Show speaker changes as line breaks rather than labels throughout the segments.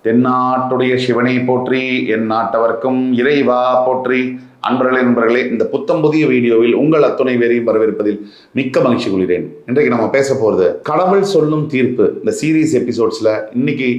தென்னாட்டுடைய சிவனை போற்றி, என் நாட்டவர்க்கும் இறைவா போற்றி. நண்பர்களே, இந்த புத்தம் புதிய வீடியோவில் உங்கள் அத்துணை பேரையும் வரவேற்பதில் மிக்க மகிழ்ச்சி கொள்கிறேன். இன்றைக்கு நம்ம பேச போகிறது கடவுள் சொல்லும் தீர்ப்பு. இந்த சீரீஸ் எபிசோட்ஸ்ல இன்னைக்கு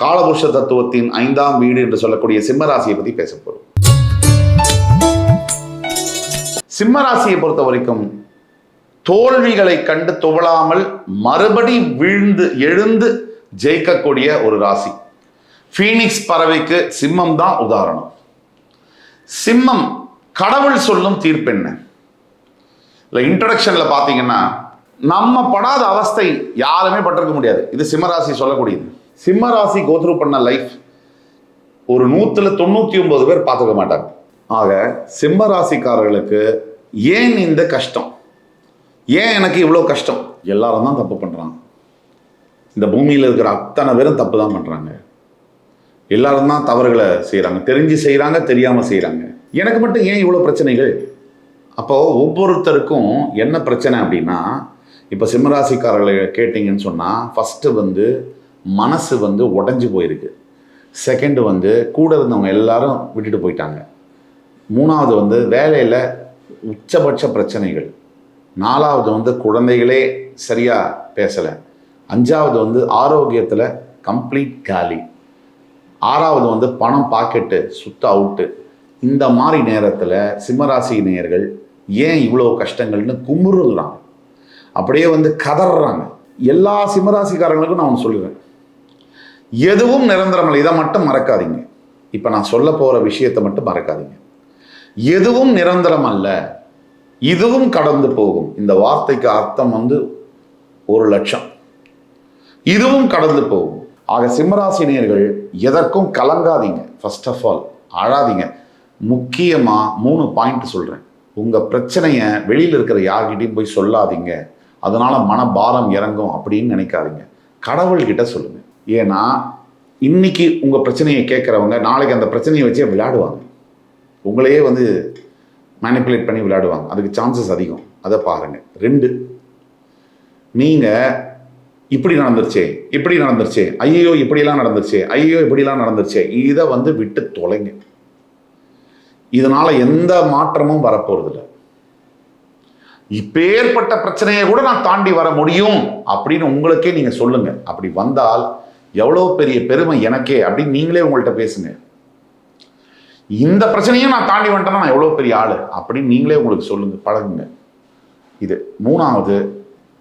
காலபுருஷ தத்துவத்தின் 5ஆம் வீடு என்று சொல்லக்கூடிய சிம்மராசியை பத்தி பேச போறோம். சிம்மராசியை பொறுத்த வரைக்கும் தோல்விகளை கண்டு துவளாமல் மறுபடி வீழ்ந்து எழுந்து ஜெயிக்கக்கூடிய ஒரு ராசி. ஃபீனிக்ஸ் பறவைக்கு சிம்மம் தான் உதாரணம். சிம்மம் கடவுள் சொல்லும் தீர்ப்பு என்ன? இல்லை, இன்ட்ரடக்ஷன்ல பார்த்தீங்கன்னா நம்ம படாத அவஸ்தை யாருமே பட்டிருக்க முடியாது. இது சிம்மராசி சொல்லக்கூடியது. சிம்மராசி கோத்ரூ பண்ண லைஃப் ஒரு 199 பேர் பார்த்துக்க மாட்டாங்க. ஆக சிம்மராசிக்காரர்களுக்கு ஏன் இந்த கஷ்டம், ஏன் எனக்கு இவ்வளோ கஷ்டம்? எல்லாரும் தான் தப்பு பண்ணுறாங்க. இந்த பூமியில் இருக்கிற அத்தனை பேரும் தப்பு தான் பண்ணுறாங்க. எல்லாரும் தான் தவறுகளை செய்கிறாங்க. தெரிஞ்சு செய்கிறாங்க, தெரியாமல் செய்கிறாங்க. எனக்கு மட்டும் ஏன் இவ்வளோ பிரச்சனைகள்? அப்போது ஒவ்வொருத்தருக்கும் என்ன பிரச்சனை அப்படின்னா, இப்போ சிம்மராசிக்காரர்களை கேட்டிங்கன்னு சொன்னால், ஃபஸ்ட்டு மனசு உடஞ்சி போயிருக்கு. செகண்டு கூட இருந்தவங்க எல்லாரும் விட்டுட்டு போயிட்டாங்க. மூணாவது வேலையில் உச்சபட்ச பிரச்சனைகள். நாலாவது குழந்தைகளே சரியாக பேசலை. அஞ்சாவது ஆரோக்கியத்தில் கம்ப்ளீட் காலி. ஆறாவது பணம் பாக்கெட்டு சுத்த அவுட்டு. இந்த மாதிரி நேரத்தில் சிம்மராசி நேயர்கள் ஏன் இவ்வளோ கஷ்டங்கள்னு குமுறுறாங்க, அப்படியே கதறாங்க. எல்லா சிம்மராசிக்காரங்களுக்கும் நான் சொல்லுவேன், எதுவும் நிரந்தரம் இல்லை. இதை மட்டும் மறக்காதீங்க. இப்போ நான் சொல்ல போகிற விஷயத்தை மட்டும் மறக்காதீங்க. எதுவும் நிரந்தரம் அல்ல, இதுவும் கடந்து போகும். இந்த வார்த்தைக்கு அர்த்தம் 1,00,000. இதுவும் கடந்து போகும். ஆக சிம்மராசினியர்கள் எதற்கும் கலங்காதீங்க. ஃபர்ஸ்ட் ஆஃப் ஆல் அழாதீங்க. முக்கியமாக 3 பாயிண்ட் சொல்கிறேன். உங்கள் பிரச்சனையை வெளியில் இருக்கிற யார்கிட்டையும் போய் சொல்லாதீங்க. அதனால் மனபாரம் இறங்கும் அப்படின்னு நினைக்காதீங்க. கடவுள்கிட்ட சொல்லுங்கள். ஏன்னா இன்னைக்கு உங்கள் பிரச்சனையை கேட்குறவங்க நாளைக்கு அந்த பிரச்சனையை வச்சே விளையாடுவாங்க. உங்களையே மேனிப்புலேட் பண்ணி விளையாடுவாங்க. அதுக்கு சான்சஸ் அதிகம். அதை பாருங்கள். 2, நீங்கள் இப்படி நடந்துருச்சே, ஐயோ இப்படிலாம் நடந்துருச்சே, இதை விட்டு தொலைங்க. இதனால எந்த மாற்றமும் வரப்போறதில்லை. இப்பேற்பட்ட பிரச்சனையை கூட நான் தாண்டி வர முடியும் அப்படின்னு உங்களுக்கே நீங்க சொல்லுங்க. அப்படி வந்தால் எவ்வளோ பெரிய பெருமை எனக்கே அப்படின்னு நீங்களே உங்கள்கிட்ட பேசுங்க. இந்த பிரச்சனையும் நான் தாண்டி வந்துட்டேன்னா நான் எவ்வளோ பெரிய ஆளு அப்படின்னு நீங்களே உங்களுக்கு சொல்லுங்க, பழகுங்க. இது 3வது,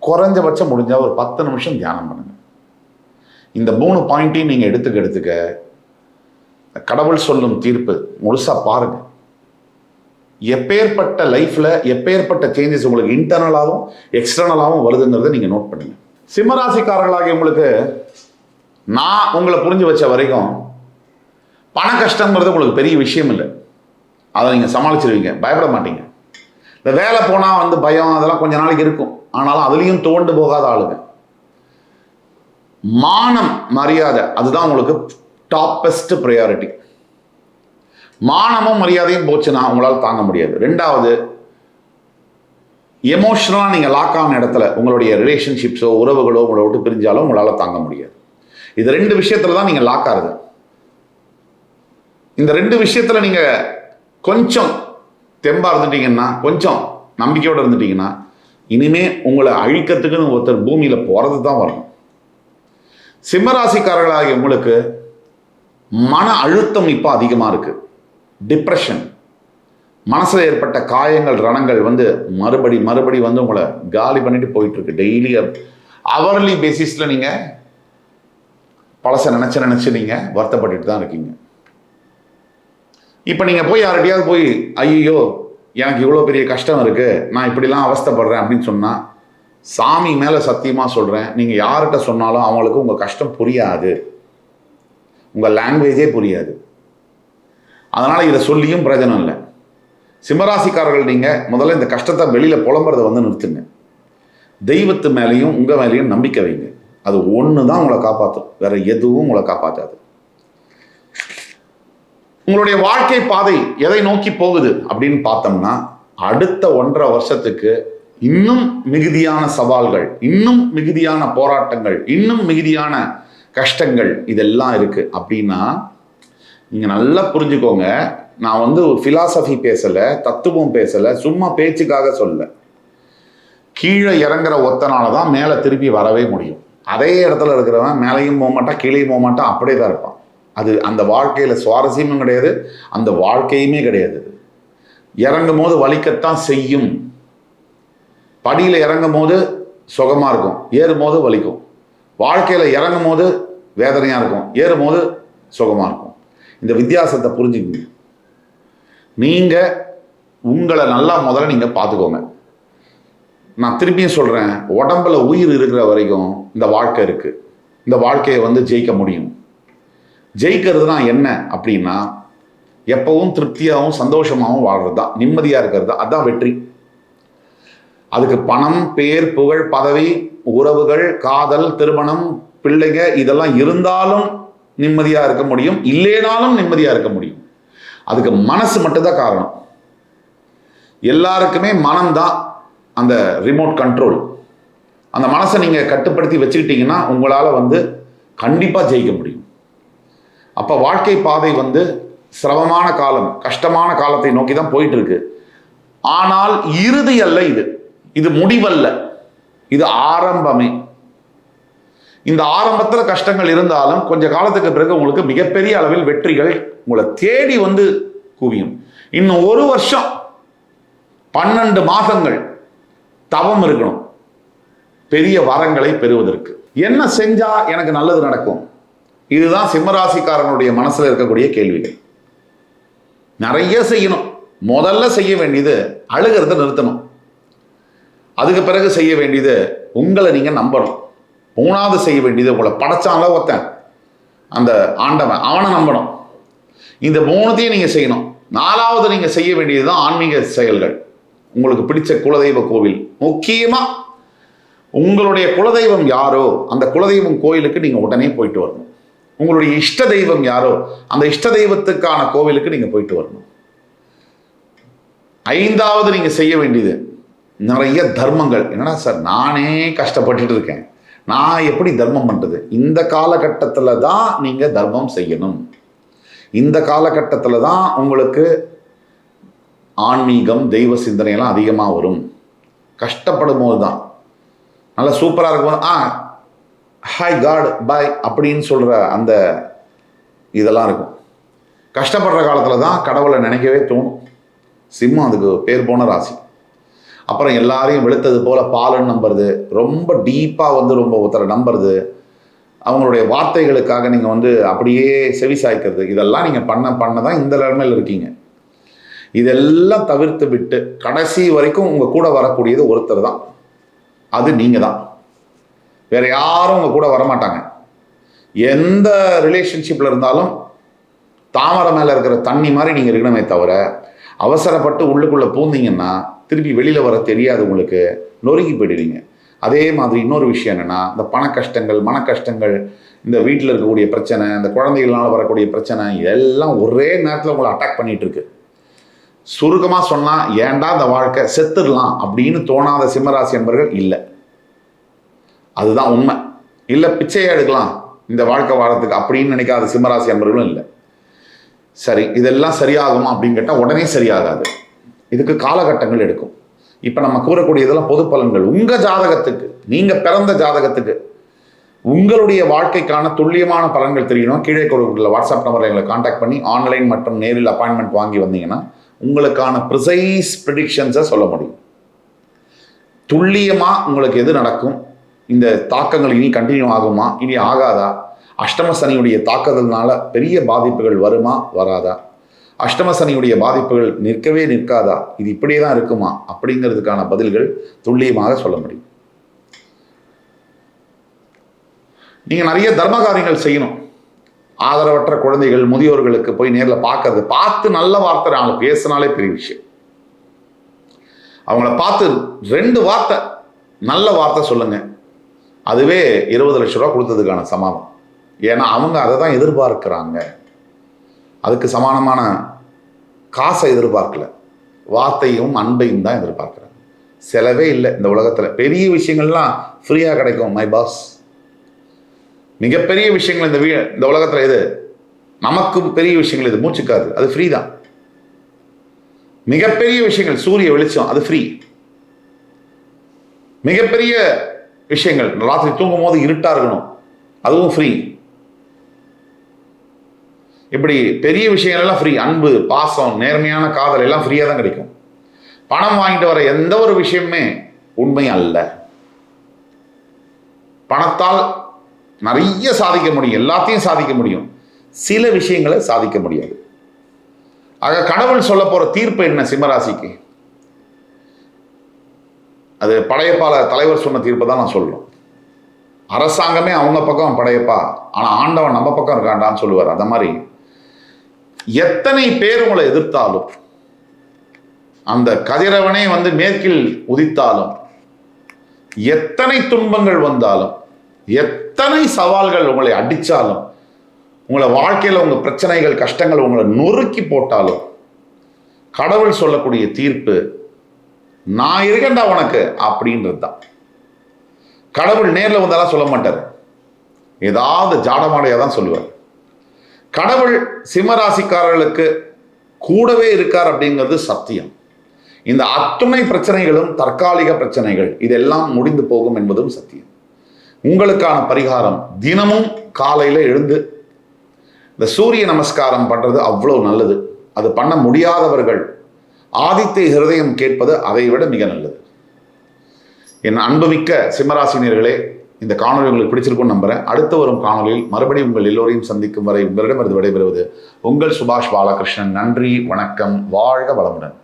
குறைஞ்சபட்சம் முடிஞ்சால் ஒரு 10 நிமிஷம் தியானம் பண்ணுங்க. இந்த 3 பாயிண்ட்டையும் நீங்கள் எடுத்துக்க கடவுள் சொல்லும் தீர்ப்பு முழுசா பாருங்க. எப்பேற்பட்ட லைஃப்ல எப்பேற்பட்ட சேஞ்சஸ் உங்களுக்கு இன்டர்னலாகவும் எக்ஸ்டர்னலாகவும் வருதுங்கிறத நீங்க நோட் பண்ணுங்க. சிம்மராசிக்காரர்களாகிய உங்களுக்கு நான் உங்களை புரிஞ்சு வச்ச வரைக்கும் பண கஷ்டங்கிறது உங்களுக்கு பெரிய விஷயம் இல்லை. அதை நீங்க சமாளிச்சிருவீங்க, பயப்பட மாட்டீங்க. இந்த வேலை போனால் பயம் அதெல்லாம் கொஞ்ச நாளைக்கு இருக்கும். ஆனாலும் அதுலேயும் தோண்டு போகாத ஆளுங்க. மானம் மரியாதை அதுதான் உங்களுக்கு டாப்பஸ்ட் ப்ரையாரிட்டி. மானமும் மரியாதையும் போச்சுன்னா உங்களால் தாங்க முடியாது. 2வது, எமோஷனலாக நீங்கள் லாக் ஆன இடத்துல உங்களுடைய ரிலேஷன்ஷிப்ஸோ உறவுகளோ உங்களை விட்டு பிரிஞ்சாலும் உங்களால் தாங்க முடியாது. இது 2 விஷயத்துல தான் நீங்கள் லாக் ஆகுது. இந்த 2 விஷயத்துல நீங்கள் கொஞ்சம் தெம்பா இருந்துட்டீங்கன்னா, கொஞ்சம் நம்பிக்கையோடு இருந்துட்டீங்கன்னா, இனிமே உங்களை அழிக்கிறதுக்குன்னு ஒருத்தர் பூமியில் போகிறது தான் வரணும். சிம்மராசிக்காரர்களாகிய உங்களுக்கு மன அழுத்தம் இப்போ அதிகமாக இருக்கு. டிப்ரெஷன், மனசில் ஏற்பட்ட காயங்கள் ரணங்கள் மறுபடி உங்களை காலி பண்ணிட்டு போயிட்டு இருக்கு. டெய்லி அவர்லி பேசிஸில் நீங்கள் பழசை நினச்சி நீங்கள் வருத்தப்பட்டுட்டு தான் இருக்கீங்க. இப்போ நீங்கள் போய் யார்கிட்டயாவது போய் ஐயோ எனக்கு இவ்வளோ பெரிய கஷ்டம் இருக்குது, நான் இப்படிலாம் அவஸ்தைப்படுறேன் அப்படின்னு சொன்னால், சாமி மேலே சத்தியமாக சொல்கிறேன், நீங்கள் யார்கிட்ட சொன்னாலும் அவங்களுக்கு உங்கள் கஷ்டம் புரியாது, உங்கள் லாங்குவேஜே புரியாது. அதனால் இதை சொல்லியும் பிரயோஜனம் இல்லை. சிம்மராசிக்காரர்கள் நீங்கள் முதல்ல இந்த கஷ்டத்தை வெளியில் புலம்புறதை நிறுத்துங்க. தெய்வத்து மேலேயும் உங்கள் மேலேயும் நம்பிக்கை வைங்க. அது ஒன்று தான் உங்களை காப்பாற்றும், வேற எதுவும் உங்களை காப்பாற்றாது. உங்களுடைய வாழ்க்கை பாதை எதை நோக்கி போகுது அப்படின்னு பார்த்தோம்னா, அடுத்த 1.5 வருஷத்துக்கு இன்னும் மிகுதியான சவால்கள், இன்னும் மிகுதியான போராட்டங்கள், இன்னும் மிகுதியான கஷ்டங்கள் இதெல்லாம் இருக்குது அப்படின்னா நீங்கள் நல்லா புரிஞ்சுக்கோங்க. நான் வந்து ஃபிலாசபி பேசலை, தத்துவம் பேசலை, சும்மா பேச்சுக்காக சொல்ல. கீழே இறங்குற ஒத்தனால தான் மேலே திருப்பி வரவே முடியும். அதே இடத்துல இருக்கிறவன் மேலேயும் போக மாட்டான், கீழேயும் போக மாட்டான், அப்படியே தான் இருப்பான். அது அந்த வாழ்க்கையில் சுவாரஸ்யமும் கிடையாது, அந்த வாழ்க்கையுமே கிடையாது. இறங்கும் போது வலிக்கத்தான் செய்யும். படியில் இறங்கும் போது சுகமாக இருக்கும், ஏறும் போது வலிக்கும். வாழ்க்கையில் இறங்கும் போது வேதனையாக இருக்கும், ஏறும் போது சுகமாக இருக்கும். இந்த வித்தியாசத்தை புரிஞ்சுக்கங்க. நீங்கள் உங்களை நல்லா முதல்ல நீங்கள் பார்த்துக்கோங்க. நான் திருப்பியும் சொல்கிறேன், உடம்புல உயிர் இருக்கிற வரைக்கும் இந்த வாழ்க்கை இருக்குது. இந்த வாழ்க்கையை வந்து ஜெயிக்க முடியும். ஜெயிக்கிறதுனா என்ன அப்படின்னா, எப்பவும் திருப்தியாகவும் சந்தோஷமாகவும் வாழ்கிறது தான், நிம்மதியாக இருக்கிறது தான், அதுதான் வெற்றி. அதுக்கு பணம், பேர், புகழ், பதவி, உறவுகள், காதல், திருமணம், பிள்ளைங்க இதெல்லாம் இருந்தாலும் நிம்மதியாக இருக்க முடியும், இல்லைனாலும் நிம்மதியாக இருக்க முடியும். அதுக்கு மனசு மட்டும்தான் காரணம். எல்லாருக்குமே மனம்தான் அந்த ரிமோட் கண்ட்ரோல். அந்த மனசை நீங்கள் கட்டுப்படுத்தி வச்சுக்கிட்டீங்கன்னா உங்களால் வந்து கண்டிப்பாக ஜெயிக்க முடியும். அப்போ வாழ்க்கை பாதை வந்து சிரமமான காலம், கஷ்டமான காலத்தை நோக்கி தான் போயிட்டு இருக்கு. ஆனால் இறுதி அல்ல இது, இது முடிவல்ல, இது ஆரம்பமே. இந்த ஆரம்பத்தில் கஷ்டங்கள் இருந்தாலும் கொஞ்ச காலத்துக்கு பிறகு உங்களுக்கு மிகப்பெரிய அளவில் வெற்றிகள் உங்களை தேடி வந்து குவியும். இன்னும் 1 வருஷம் 12 மாதங்கள் தவம் இருக்கணும் பெரிய வரங்களை பெறுவதற்கு. என்ன செஞ்சா எனக்கு நல்லது நடக்கும்? இதுதான் சிம்மராசிக்காரனுடைய மனசுல இருக்கக்கூடிய கேள்விகள். நிறைய செய்யணும். முதல்ல செய்ய வேண்டியது அழுகிறத நிறுத்தணும். அதுக்கு பிறகு செய்ய வேண்டியது உங்களை நீங்க நம்பணும். 3வது செய்ய வேண்டியது உங்களை படைச்சான்ல ஒருத்தன், அந்த ஆண்டவன், அவனை நம்பணும். இந்த 3த்தையும் நீங்க செய்யணும். 4வது நீங்க செய்ய வேண்டியதுதான் ஆன்மீக செயல்கள். உங்களுக்கு பிடிச்ச குலதெய்வ கோவில், முக்கியமா உங்களுடைய குலதெய்வம் யாரோ அந்த குலதெய்வம் கோயிலுக்கு நீங்க உடனே போயிட்டு வரணும். உங்களுடைய இஷ்ட தெய்வம் யாரோ அந்த இஷ்ட தெய்வத்துக்கான கோவிலுக்கு நீங்க போயிட்டு வரணும். 5வது நீங்க செய்ய வேண்டியது நிறைய தர்மங்கள். என்னடா சார், நானே கஷ்டப்பட்டுட்டு இருக்கேன், நான் எப்படி தர்மம் பண்றது? இந்த காலகட்டத்தில் தான் நீங்க தர்மம் செய்யணும். இந்த காலகட்டத்தில் தான் உங்களுக்கு ஆன்மீகம், தெய்வ சிந்தனையெல்லாம் அதிகமாக வரும். கஷ்டப்படும் போது தான். நல்லா சூப்பராக இருக்கும்போது ஹாய் காட் பாய் அப்படின்னு சொல்கிற அந்த இதெல்லாம் இருக்கும். கஷ்டப்படுற காலத்தில் தான் கடவுளை நினைக்கவே தோணும். சிம்மம் அதுக்கு பேர் போன ராசி. அப்புறம் எல்லாரையும் வெளுத்தது போல் பாலுன்னு நம்புறது, ரொம்ப டீப்பாக வந்து ரொம்ப ஒருத்தரை நம்புறது, அவங்களுடைய வார்த்தைகளுக்காக நீங்கள் வந்து அப்படியே செவி சாய்க்கிறது, இதெல்லாம் நீங்கள் பண்ண தான் இந்த நிலைமையில் இருக்கீங்க. இதெல்லாம் தவிர்த்து விட்டு கடைசி வரைக்கும் உங்கள் கூட வரக்கூடியது ஒருத்தர் தான், அது நீங்கள் தான். வேற யாரும் உங்கள் கூட வரமாட்டாங்க. எந்த ரிலேஷன்ஷிப்பில் இருந்தாலும் தாமரை மேலே இருக்கிற தண்ணி மாதிரி நீங்கள் இருக்கணுமே தவிர, அவசரப்பட்டு உள்ளுக்குள்ளே பூந்தீங்கன்னா திருப்பி வெளியில் வர தெரியாது, உங்களுக்கு நொறுங்கி போயிடுவீங்க. அதே மாதிரி இன்னொரு விஷயம் என்னென்னா, இந்த பண கஷ்டங்கள், மன கஷ்டங்கள், இந்த வீட்டில் இருக்கக்கூடிய பிரச்சனை, இந்த குழந்தைகளால் வரக்கூடிய பிரச்சனை, இதெல்லாம் ஒரே நேரத்தில் உங்களை அட்டாக் பண்ணிகிட்டு இருக்கு. சுருக்கமாக சொன்னால், ஏன்டா இந்த வாழ்க்கை, செத்துடலாம் அப்படின்னு தோணாத சிம்மராசி என்பர்கள் இல்லை. அதுதான் உண்மை. இல்லை பிச்சையை எடுக்கலாம் இந்த வாழ்க்கை வாழறதுக்கு அப்படின்னு நினைக்காத சிம்மராசி என்பர்களும் இல்லை. சரி, இதெல்லாம் சரியாகுமா அப்படின்னு கேட்டால் உடனே சரியாகாது. இதுக்கு காலகட்டங்கள் எடுக்கும். இப்போ நம்ம கூறக்கூடியதெல்லாம் பொது பலன்கள். உங்கள் ஜாதகத்துக்கு, நீங்கள் பிறந்த ஜாதகத்துக்கு உங்களுடைய வாழ்க்கைக்கான துல்லியமான பலன்கள் தெரியணும். கீழே கொடுக்கக்கூடிய வாட்ஸ்அப் நம்பரை எங்களை காண்டாக்ட் பண்ணி ஆன்லைன் மற்றும் நேரில் அப்பாயின்மெண்ட் வாங்கி வந்தீங்கன்னா உங்களுக்கான ப்ரிசைஸ் ப்ரெடிக்ஷன்ஸை சொல்ல முடியும். துல்லியமாக உங்களுக்கு எது நடக்கும், இந்த தாக்கங்கள் இனி கண்டினியூ ஆகுமா, இனி ஆகாதா, அஷ்டம சனியுடைய தாக்குதல்னால பெரிய பாதிப்புகள் வருமா வராதா, அஷ்டம சனியுடைய பாதிப்புகள் நிற்கவே நிற்காதா, இது இப்படியே தான் இருக்குமா அப்படிங்கிறதுக்கான பதில்கள் துல்லியமாக சொல்ல முடியும். நீங்கள் நிறைய தர்ம காரியங்கள் செய்யணும். ஆதரவற்ற குழந்தைகள், முதியோர்களுக்கு போய் நேரில் பார்க்கறது, பார்த்து நல்ல வார்த்தை நாங்கள் பேசினாலே பெரிய விஷயம். அவங்கள பார்த்து 2 வார்த்தை நல்ல வார்த்தை சொல்லுங்க, அதுவே 20 லட்ச ரூபா கொடுத்ததுக்கான சமாதானம். ஏன்னா அவங்க அதை தான் எதிர்பார்க்கிறாங்க. அதுக்கு சமானமான காசை எதிர்பார்க்கல, வார்த்தையும் அன்பையும் தான் எதிர்பார்க்குறாங்க. செலவே இல்லை இந்த உலகத்தில். பெரிய விஷயங்கள்லாம் ஃப்ரீயாக கிடைக்கும் மை பாஸ். மிகப்பெரிய விஷயங்கள் இந்த உலகத்தில் எது நமக்கு பெரிய விஷயங்கள் இது? மூச்சுக்காது, அது ஃப்ரீ தான். மிகப்பெரிய விஷயங்கள் சூரிய வெளிச்சம், அது ஃப்ரீ. மிகப்பெரிய விஷயங்கள் ராத்திரி தூங்கும் போது இருட்டா இருக்கணும், அதுவும் ஃப்ரீ. இப்படி பெரிய விஷயங்கள் எல்லாம் ஃப்ரீ. அன்பு, பாசம், நேர்மையான காதல் எல்லாம் ஃப்ரீயா தான் கிடைக்கும். பணம் வாங்கிட்டு வர எந்த ஒரு விஷயமே உண்மை அல்ல. பணத்தால் நிறைய சாதிக்க முடியும், எல்லாத்தையும் சாதிக்க முடியும், சில விஷயங்களை சாதிக்க முடியாது. ஆக கடவுள் சொல்ல போற தீர்ப்பு என்ன சிம்மராசிக்கு? அது படையப்பால தலைவர் சொன்ன தீர்ப்பு தான் நான் சொல்றோம். அரசாங்கமே அவங்க பக்கம் படையப்பா, ஆனா ஆண்டவன் நம்ம பக்கம் இருக்காண்டான்னு சொல்லுவார். அந்த மாதிரி எத்தனை பேர் உங்களை எதிர்த்தாலும், அந்த கதிரவனே மேற்கில் உதித்தாலும், எத்தனை துன்பங்கள் வந்தாலும், எத்தனை சவால்கள் உங்களை அடிச்சாலும், உங்களை வாழ்க்கையில் உங்க பிரச்சனைகள் கஷ்டங்கள் உங்களை நொறுக்கி போட்டாலும், கடவுள் சொல்லக்கூடிய தீர்ப்பு நான் இருக்கேன்டா உனக்கு அப்படின்றது தான். கடவுள் நேரில் வந்தாலும் சொல்ல மாட்டார், ஏதாவது ஜாடமாடையா தான் சொல்லுவார். கடவுள் சிம்மராசிக்காரர்களுக்கு கூடவே இருக்கார் அப்படிங்கிறது சத்தியம். இந்த அத்துணை பிரச்சனைகளும் தற்காலிக பிரச்சனைகள், இதெல்லாம் முடிந்து போகும் என்பதும் சத்தியம். உங்களுக்கான பரிகாரம், தினமும் காலையில எழுந்து இந்த சூரிய நமஸ்காரம் பண்றது அவ்வளவு நல்லது. அது பண்ண முடியாதவர்கள் ஆதித்ய ஹிருதயம் கேட்பது அதை விட மிக நல்லது. என் அன்புமிக்க சிம்மராசினியர்களே, இந்த காணொலி உங்களுக்கு பிடிச்சிருக்கும்னு நம்புறேன். அடுத்து வரும் காணொலியில் மறுபடியும் உங்கள் எல்லோரையும் சந்திக்கும் வரை உங்களிடமிருந்து விடைபெறுவது உங்கள் சுபாஷ் பாலகிருஷ்ணன். நன்றி, வணக்கம், வாழ்க வளமுடன்.